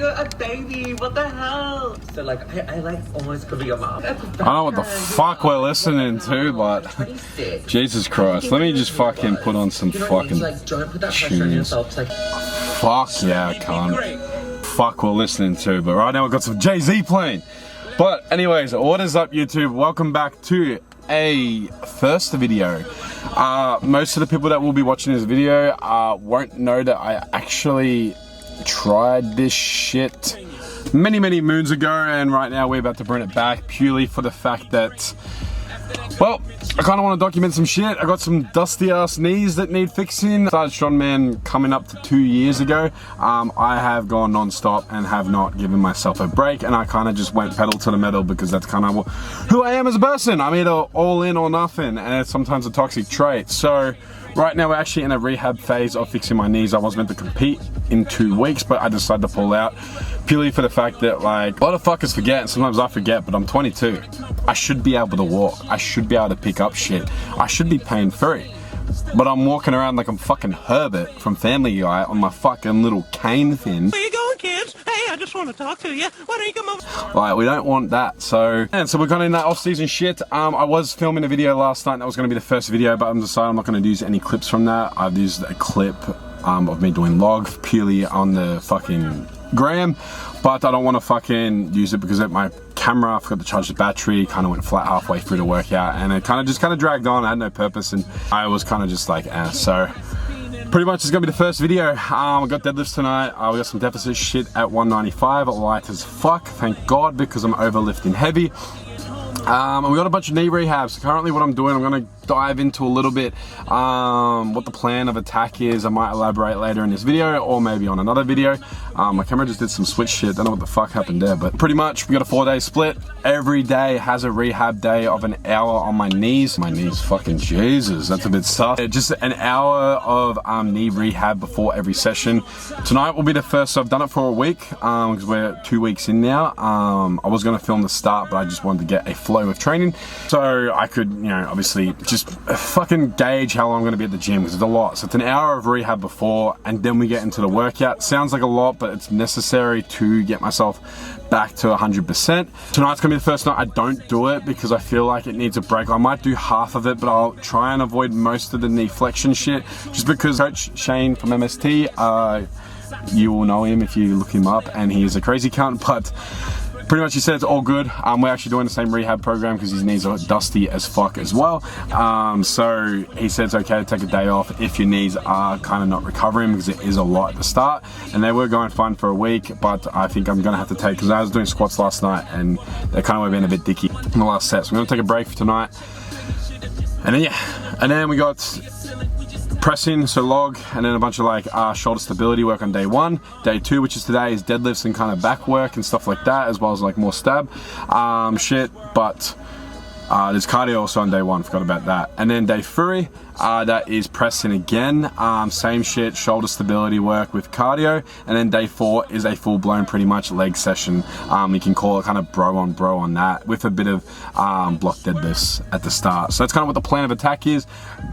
you're a baby. What the hell? So like, I like almost cover your mouth. I don't know what the fuck we're listening to, but Jesus Christ. Let me just fucking put on some fucking tunes. Fuck yeah, I can't. Fuck we're listening to, but right now we've got some Jay-Z playing. But anyways, what is up YouTube? Welcome back to a first video. Most of the people that will be watching this video won't know that I actually tried this shit many moons ago, and right now we're about to bring it back purely for the fact that, well, I kind of want to document some shit. I got some dusty ass knees that need fixing. Started strongman coming up to 2 years ago. I have gone non-stop and have not given myself a break, and I kind of just went pedal to the metal because that's kind of who I am as a person. I'm either all in or nothing, and it's sometimes a toxic trait. So right now we're actually in a rehab phase of fixing my knees. I was meant to compete in 2 weeks, but I decided to pull out purely for the fact that, like, a lot of fuckers forget, and sometimes I forget, but I'm 22. I should be able to walk. I should be able to pick up shit. I should be pain free. But I'm walking around like I'm fucking Herbert from Family Guy on my fucking little cane thing. Where you going, kids? Hey, I just want to talk to you. Why don't you come over? Like, we don't want that. So, and so we're kind of in that off-season shit. I was filming a video last night. That was going to be the first video, but I'm deciding I'm not going to use any clips from that. I've used a clip of me doing log purely on the fucking gram, but I don't want to fucking use it because my camera, I forgot to charge the battery, kind of went flat halfway through the workout, and it kind of dragged on. I had no purpose, and I was kind of just like, so pretty much it's gonna be the first video. I got deadlifts tonight. We got some deficit shit at 195, light as fuck, thank God, because I'm overlifting heavy. And we got a bunch of knee rehabs. Currently what I'm doing, I'm gonna dive into a little bit what the plan of attack is. I might elaborate later in this video or maybe on another video. My camera just did some switch shit. Don't know what the fuck happened there, but pretty much we got a 4-day split. Every day has a rehab day of an hour on my knees. My knees, fucking Jesus, that's a bit sus. Just an hour of knee rehab before every session. Tonight will be the first, so I've done it for a week because we're 2 weeks in now. I was gonna film the start, but I just wanted to get a flow of training so I could, you know, obviously just fucking gauge how long I'm gonna be at the gym, because it's a lot. So it's an hour of rehab before, and then we get into the workout. Sounds like a lot, but it's necessary to get myself back to 100%. Tonight's gonna be the first night I don't do it because I feel like it needs a break. I might do half of it, but I'll try and avoid most of the knee flexion shit, just because Coach Shane from MST, you will know him if you look him up, and he is a crazy cunt, but pretty much he said it's all good. We're actually doing the same rehab program because his knees are dusty as fuck as well. So he said it's okay to take a day off if your knees are kind of not recovering, because it is a lot at the start. And they were going fine for a week, but I think I'm gonna have to take, because I was doing squats last night and they kind of were being a bit dicky in the last set. So I'm gonna take a break for tonight. And then yeah, and then we got pressing, so log, and then a bunch of like shoulder stability work on day 1. Day 2, which is today, is deadlifts and kind of back work and stuff like that, as well as like more stab shit. But there's cardio also on day 1, forgot about that. And then day 3, that is pressing again, same shit, shoulder stability work with cardio. And then day 4 is a full-blown pretty much leg session. You can call it kind of bro on that, with a bit of block deadlifts at the start. So that's kind of what the plan of attack is.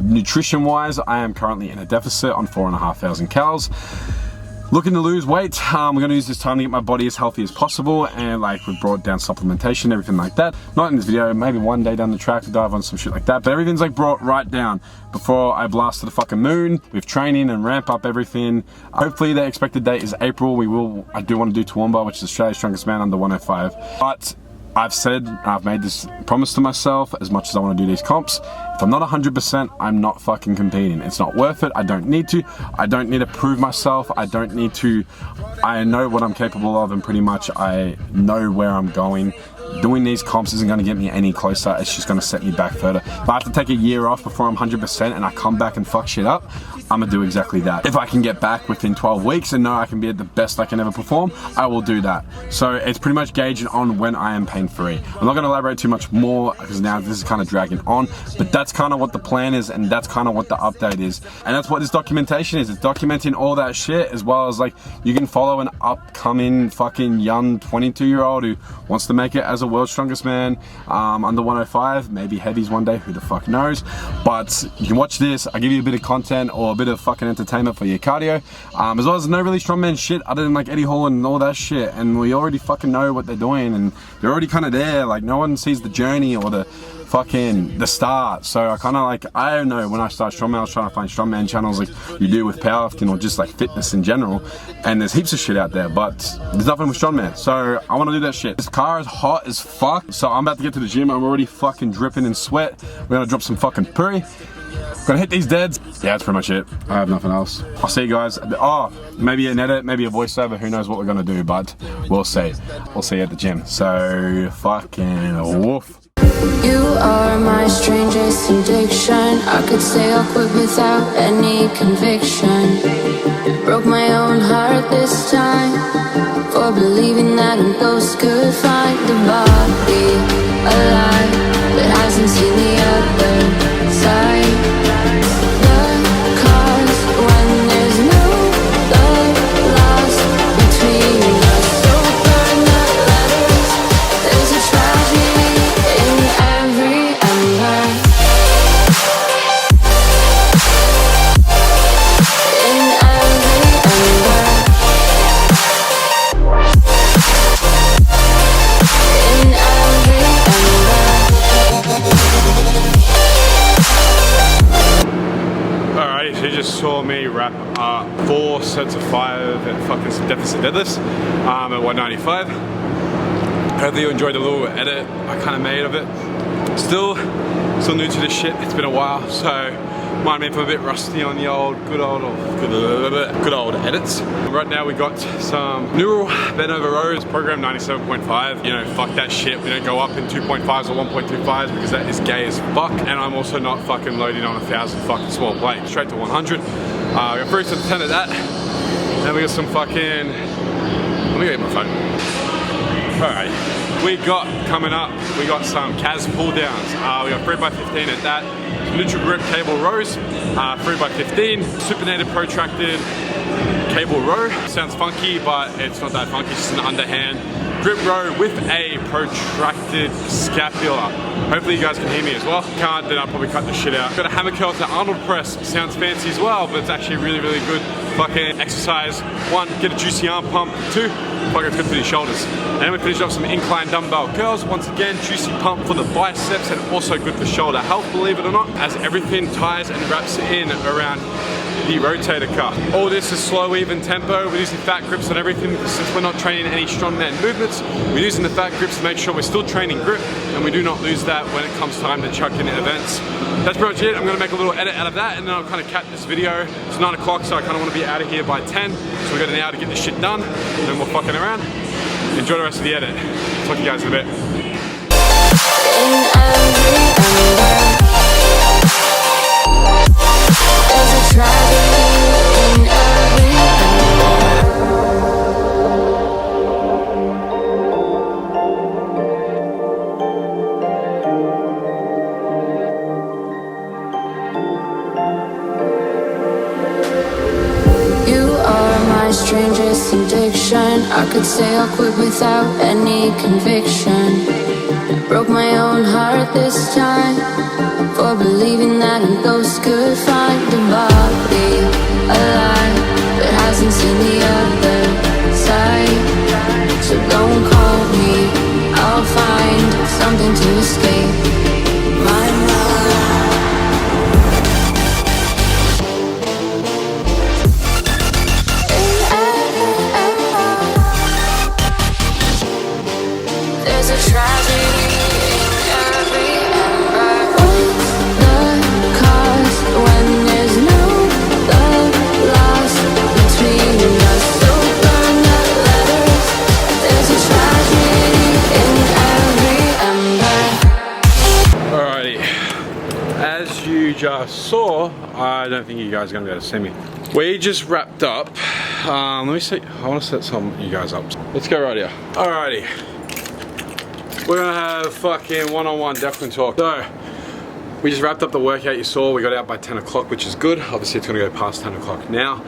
Nutrition wise, I am currently in a deficit on 4,500 calories. Looking to lose weight. We're going to use this time to get my body as healthy as possible, and like we've brought down supplementation, everything like that. Not in this video, maybe one day down the track we'll dive on some shit like that, but everything's like brought right down before I blast to the fucking moon with training and ramp up everything. Hopefully the expected date is April. I do want to do Toowoomba, which is Australia's strongest man under 105. But I've said, I've made this promise to myself, as much as I want to do these comps, if I'm not 100%, I'm not fucking competing. It's not worth it. I don't need to. I don't need to prove myself. I don't need to. I know what I'm capable of, and pretty much I know where I'm going. Doing these comps isn't going to get me any closer. It's just going to set me back further. If I have to take a year off before I'm 100% and I come back and fuck shit up, I'm going to do exactly that. If I can get back within 12 weeks and know I can be at the best I can ever perform, I will do that. So it's pretty much gauging on when I am pain-free. I'm not going to elaborate too much more because now this is kind of dragging on, but that's kind of what the plan is, and that's kind of what the update is. And that's what this documentation is. It's documenting all that shit, as well as like you can follow an upcoming fucking young 22-year-old who wants to make it as as a world's strongest man, under 105, maybe heavies one day, who the fuck knows. But you can watch this, I give you a bit of content or a bit of fucking entertainment for your cardio, as well as no really strongman shit other than like Eddie Hall and all that shit, and we already fucking know what they're doing, and they're already kind of there. Like, no one sees the journey or the start. So I kind of like, I don't know, when I started strongman, I was trying to find strongman channels like you do with powerlifting or just like fitness in general, and there's heaps of shit out there, but there's nothing with strongman. So I want to do that shit. This car is hot as fuck, so I'm about to get to the gym. I'm already fucking dripping in sweat. We're gonna drop some fucking puri. Gonna hit these deads. Yeah, that's pretty much it. I have nothing else. I'll see you guys. Oh, maybe an edit, maybe a voiceover. Who knows what we're gonna do, but we'll see. We'll see you at the gym. So fucking woof. You are my strangest addiction. I could say I'll quit without any conviction. Broke my own heart this time for believing that a ghost could find a body alive that hasn't seen the other side. The cause when there's no love lost between us. So burn the letters. There's a tragedy in every ember. In every ember. In every ember. Alright, so you just saw me wrap up 4 sets of 5 at fucking deficit deadlifts at 195. Hopefully you enjoyed the little edit I kind of made of it. Still new to this shit. It's been a while, so might mean I'm a bit rusty on the good old edits. Right now we got some neural bent over rows, program 97.5. You know, fuck that shit. We don't go up in 2.5s or 1.25s because that is gay as fuck. And I'm also not fucking loading on 1,000 fucking small plate. Straight to 100. We got 3 sets of 10 of that. And we got some fucking, let me get my phone. Alright, we got coming up, we got some CAS pull downs. We got 3x15 at that. Neutral grip cable rows, 3x15. Supinated protracted cable row. Sounds funky, but it's not that funky, it's just an underhand grip row with a protracted scapula. Hopefully you guys can hear me as well. Can't, then I'll probably cut the shit out. Got a hammer curl to Arnold press. Sounds fancy as well, but it's actually really good fucking exercise. 1, get a juicy arm pump. 2, fucking good for your shoulders. And then we finish off some incline dumbbell curls. Once again, juicy pump for the biceps and also good for shoulder health, believe it or not, as everything ties and wraps in around the rotator cuff. All this is slow, even tempo. We're using fat grips on everything since we're not training any strongman movements. We're using the fat grips to make sure we're still training grip and we do not lose that when it comes time to chuck in events. That's pretty much it. I'm gonna make a little edit out of that and then I'll kind of cap this video. It's 9 o'clock, so I kind of want to be out of here by 10. So we got an hour to get this shit done and then we're fucking around. Enjoy the rest of the edit. Talk to you guys in a bit. There's a tragedy in every You are my strangest addiction. I could say I'll quit without any conviction. Broke my own heart this time for believing that a ghost could find a body alive that hasn't seen the other side. So don't call me, I'll find something to escape my mind. There's a tragedy in every ember. The cause when there's no love lost between us. So burn the letters. There's a tragedy in every ember. Alrighty, as you just saw, I don't think you guys are gonna be able to see me. We just wrapped up. Let me see. I want to set some of you guys up. Let's go right here. Alrighty. We're gonna have fucking one-on-one Declan talk. So, we just wrapped up the workout you saw. We got out by 10 o'clock, which is good. Obviously, it's gonna go past 10 o'clock now,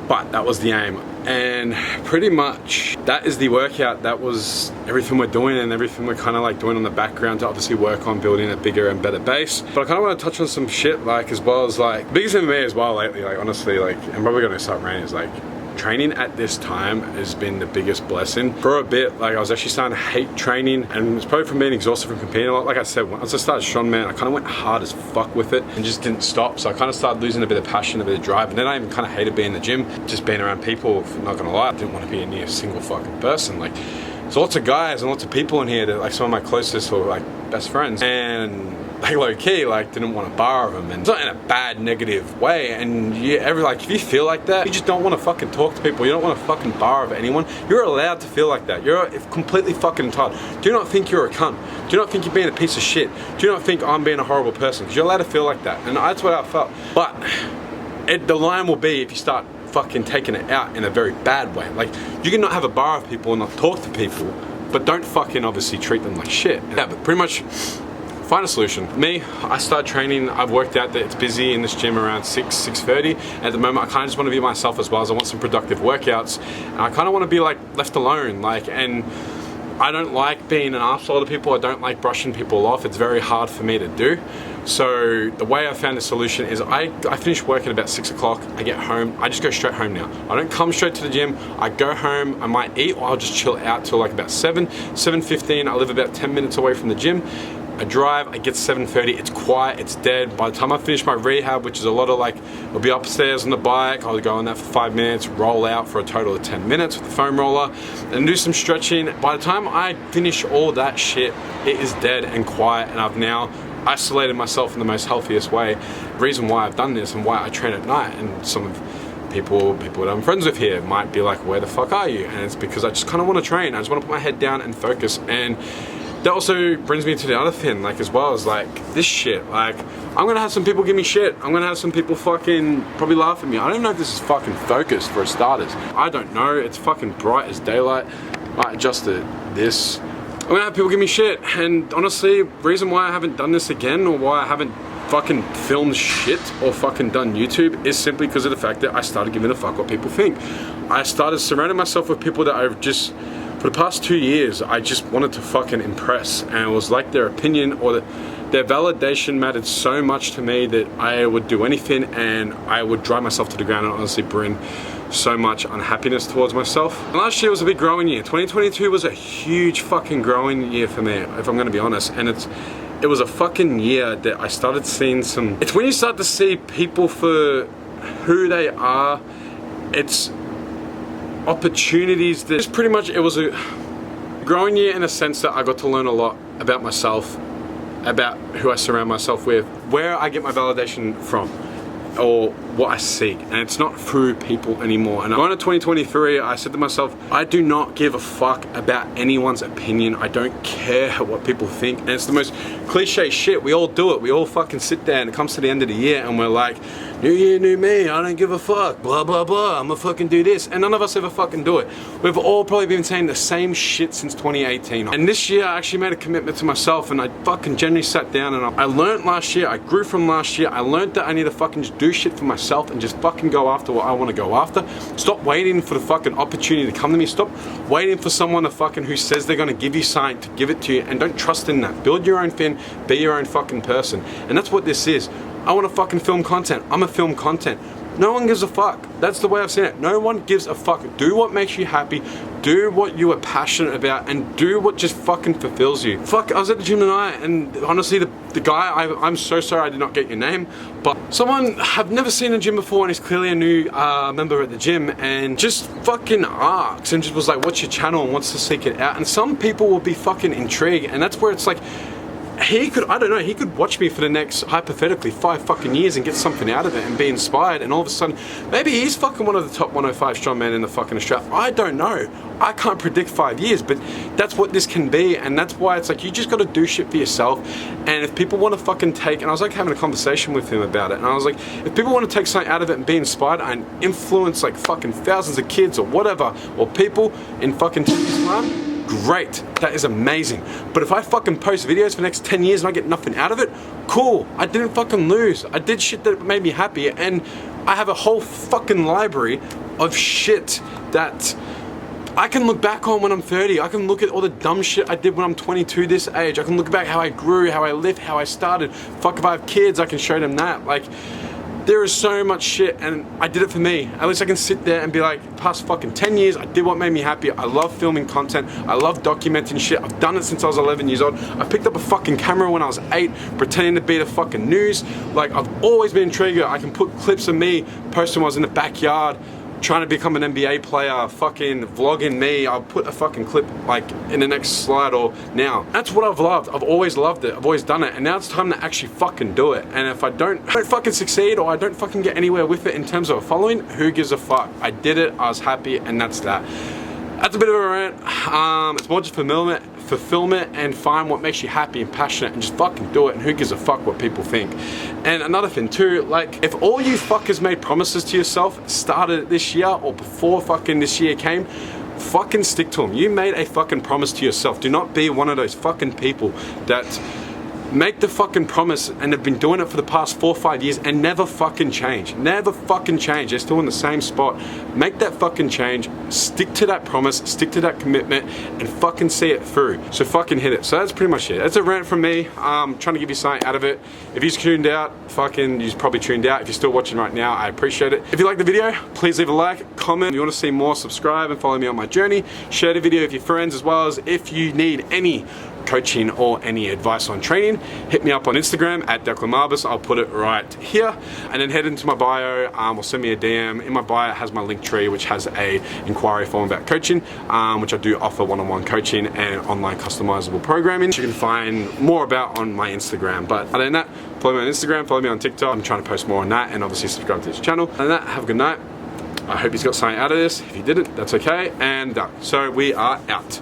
but that was the aim. And pretty much, that is the workout. That was everything we're doing and everything we're kind of like doing on the background to obviously work on building a bigger and better base. But I kind of want to touch on some shit like as well as like biggest thing for me as well lately, like honestly, like I'm probably gonna start ranting, is like training at this time has been the biggest blessing. For a bit, like I was actually starting to hate training, and it's probably from being exhausted from competing a lot. Like I said, once I started strongman, I kind of went hard as fuck with it and just didn't stop. So I kind of started losing a bit of passion, a bit of drive, and then I even kind of hated being in the gym, just being around people. Not gonna lie, I didn't want to be near a single fucking person. Like there's lots of guys and lots of people in here that like some of my closest or like best friends, and like low key, like didn't want to borrow them, and it's not in a bad negative way. And yeah, like if you feel like that, you just don't want to fucking talk to people. You don't want to fucking borrow anyone. You're allowed to feel like that. You're completely fucking entitled. Do not think you're a cunt. Do not think you're being a piece of shit. Do not think I'm being a horrible person, because you're allowed to feel like that, and that's what I felt. But the line will be if you start fucking taking it out in a very bad way. Like you can not have a bar of people and not talk to people, but don't fucking obviously treat them like shit. Yeah, but pretty much find a solution. Me, I started training. I've worked out that it's busy in this gym around 6:30. At the moment, I kind of just want to be myself as well as I want some productive workouts. And I kind of want to be like left alone. Like, and I don't like being an arsehole to people. I don't like brushing people off. It's very hard for me to do. So the way I found a solution is I finish work at about 6 o'clock. I get home. I just go straight home now. I don't come straight to the gym. I go home. I might eat, or I'll just chill out till like about 7:15. I live about 10 minutes away from the gym. I drive, I get to 7:30, it's quiet, it's dead. By the time I finish my rehab, which is a lot of like, I'll be upstairs on the bike, I'll go on that for 5 minutes, roll out for a total of 10 minutes with the foam roller, and do some stretching. By the time I finish all that shit, it is dead and quiet, and I've now isolated myself in the most healthiest way. The reason why I've done this and why I train at night, and some of people that I'm friends with here might be like, where the fuck are you? And it's because I just kind of want to train. I just want to put my head down and focus. And that also brings me to the other thing, like as well as like this shit. Like I'm gonna have some people give me shit. I'm gonna have some people fucking probably laugh at me. I don't know if this is fucking focused for starters. I don't know. It's fucking bright as daylight. I adjusted this. I'm gonna have people give me shit. And honestly, reason why I haven't done this again, or why I haven't fucking filmed shit or fucking done YouTube, is simply because of the fact that I started giving a fuck what people think. I started surrounding myself with people that I've just, for the past 2 years, I just wanted to fucking impress, and it was like their opinion or their validation mattered so much to me that I would do anything, and I would drive myself to the ground and honestly bring so much unhappiness towards myself. And last year was a big growing year. 2022 was a huge fucking growing year for me, if I'm gonna be honest, and it was a fucking year that I started seeing some, it's when you start to see people for who they are, it's opportunities that just pretty much, it was a growing year in a sense that I got to learn a lot about myself, about who I surround myself with, where I get my validation from, or what I seek, and it's not through people anymore. And going to 2023, I said to myself, I do not give a fuck about anyone's opinion. I don't care what people think. And it's the most cliche shit. We all do it. We all fucking sit there and it comes to the end of the year and we're like, new year, new me, I don't give a fuck, blah, blah, blah, I'm gonna fucking do this. And none of us ever fucking do it. We've all probably been saying the same shit since 2018. And this year, I actually made a commitment to myself, and I fucking genuinely sat down and I learned last year, I grew from last year, I learned that I need to fucking just do shit for myself and just fucking go after what I wanna go after. Stop waiting for the fucking opportunity to come to me. Stop waiting for someone to fucking who says they're gonna give you something to give it to you, and don't trust in that. Build your own thing, be your own fucking person. And that's what this is. I want to fucking film content. I'm a film content. No one gives a fuck. That's the way I've seen it. No one gives a fuck. Do what makes you happy. Do what you are passionate about, and do what just fucking fulfills you. Fuck, I was at the gym tonight, and honestly, the guy, I'm so sorry I did not get your name, but someone I've never seen in the gym before, and he's clearly a new member at the gym, and just fucking asks and just was like, what's your channel, and wants to seek it out. And some people will be fucking intrigued, and that's where it's like, he could, I don't know, he could watch me for the next, hypothetically, 5 fucking years and get something out of it and be inspired, and all of a sudden, maybe he's fucking one of the top 105 strongmen in the fucking Australia. I don't know. I can't predict 5 years, but that's what this can be, and that's why it's like, you just gotta do shit for yourself. And if people wanna fucking take, and I was like having a conversation with him about it, and I was like, if people wanna take something out of it and be inspired and influence like fucking thousands of kids or whatever, or people in fucking 10 years' time, great, that is amazing. But if I fucking post videos for the next 10 years and I get nothing out of it, cool, I didn't fucking lose. I did shit that made me happy, and I have a whole fucking library of shit that I can look back on when I'm 30. I can look at all the dumb shit I did when I'm 22 this age. I can look back how I grew, how I lived, how I started. Fuck, if I have kids, I can show them that. Like, there is so much shit, and I did it for me. At least I can sit there and be like, past fucking 10 years, I did what made me happy. I love filming content. I love documenting shit. I've done it since I was 11 years old. I picked up a fucking camera when I was 8, pretending to be the fucking news. Like, I've always been triggered. I can put clips of me posting when I was in the backyard, trying to become an NBA player, fucking vlogging me. I'll put a fucking clip like in the next slide or now. That's what I've loved. I've always loved it. I've always done it. And now it's time to actually fucking do it. And if I don't fucking succeed, or I don't fucking get anywhere with it in terms of a following, who gives a fuck? I did it, I was happy, and that's that. That's a bit of a rant. It's more just fulfillment and find what makes you happy and passionate and just fucking do it, and who gives a fuck what people think. And another thing too, like, if all you fuckers made promises to yourself started this year or before fucking this year came, fucking stick to them. You made a fucking promise to yourself. Do not be one of those fucking people that make the fucking promise and have been doing it for the past 4 or 5 years and never fucking change. Never fucking change. They're still in the same spot. Make that fucking change. Stick to that promise. Stick to that commitment and fucking see it through. So fucking hit it. So that's pretty much it. That's a rant from me. Trying to give you something out of it. If you've tuned out, fucking, you've probably tuned out. If you're still watching right now, I appreciate it. If you like the video, please leave a like, comment. If you want to see more, subscribe and follow me on my journey. Share the video with your friends, as well as if you need any coaching or any advice on training, hit me up on Instagram at @DeclanMarbus. I'll put it right here, and then head into my bio or send me a DM. In my bio it has my linktree, which has a inquiry form about coaching, which I do offer one-on-one coaching and online customizable programming, which you can find more about on my Instagram. But other than that, follow me on Instagram, follow me on TikTok. I'm trying to post more on that, and obviously subscribe to this channel. Other than that, have a good night. I hope you've got something out of this. If you didn't, that's okay, and so we are out.